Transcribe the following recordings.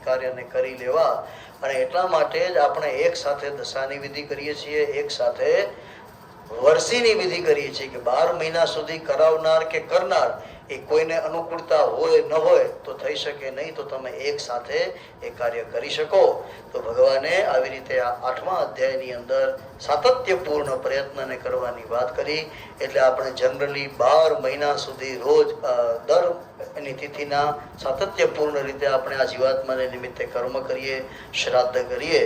કાર્યને કરી લેવા. અને એટલા માટે જ આપણે એક સાથે દશાની વિધિ કરીએ છીએ, એક સાથે વર્ષીની વિધિ કરીએ છીએ કે 12 મહિના સુધી કરાવનાર કે કરનાર એ કોઈને અનુકૂળતા હોય ન હોય તો થઈ શકે નહીં, તો તમે એક સાથે એ કાર્ય કરી શકો. તો ભગવાને આવી રીતે આ 8મા અધ્યાયની અંદર સાતત્યપૂર્ણ પ્રયત્નને કરવાની વાત કરી. એટલે આપણે જનરલી 12 મહિના સુધી રોજ દર એની તિથિના સાતત્યપૂર્ણ રીતે આપણે આ જીવાત્માને નિમિત્તે કર્મ કરીએ, શ્રાદ્ધ કરીએ.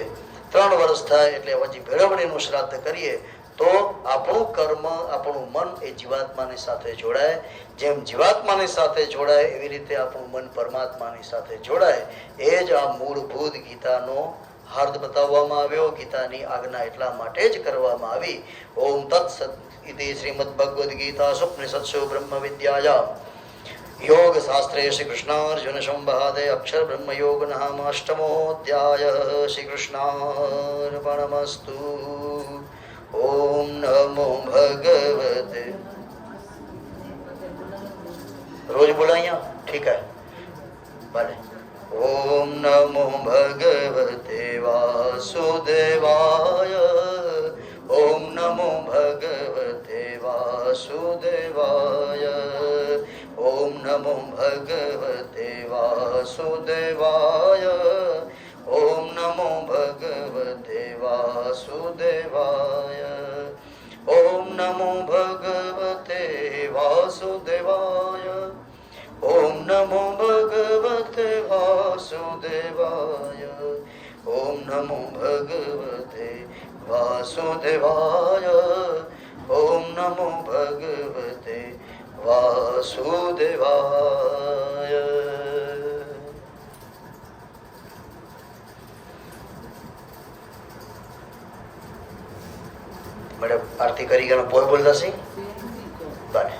3 વર્ષ થાય એટલે પછી ભેળવણીનું શ્રાદ્ધ કરીએ તો આપણું કર્મ, આપણું મન એ જીવાત્માની સાથે જોડાય. જેમ જીવાત્માની સાથે જોડાય એવી રીતે આપણું મન પરમાત્માની સાથે જોડાય. એ જ આ મૂળભૂત ગીતાનો હાર્દ બતાવવામાં આવ્યો. ગીતાની આજ્ઞા એટલા માટે જ કરવામાં આવી. ઓમ તત્સત ઇતિ શ્રીમદ ભગવદ્ ગીતા સુપનિષત્સુ બ્રહ્મ વિદ્યાયામ યોગ શાસ્ત્રે શ્રી કૃષ્ણાર્જુન સંવાદે અક્ષર બ્રહ્મ યોગ નામ 8મોऽધ્યાય. શ્રી કૃષ્ણાર્પણમસ્તુ. ओम नमो भगवते. रोज बोला यहाँ, ठीक है भले. ओम नमो भगवते वासुदेवाय. ओम नमो भगवते वासुदेवाय. ओम नमो भगवते वासुदेवाय. ओम नमो भगवते वासुदेवाय. ओम नमो भगवते वासुदेवाय. ओम नमो भगवते वासुदेवाय. ओम नमो भगवते वासुदेवाय. ओम नमो भगवते वासुदेवाय. मैडम आरती करी गया पोए बोलता सी बने.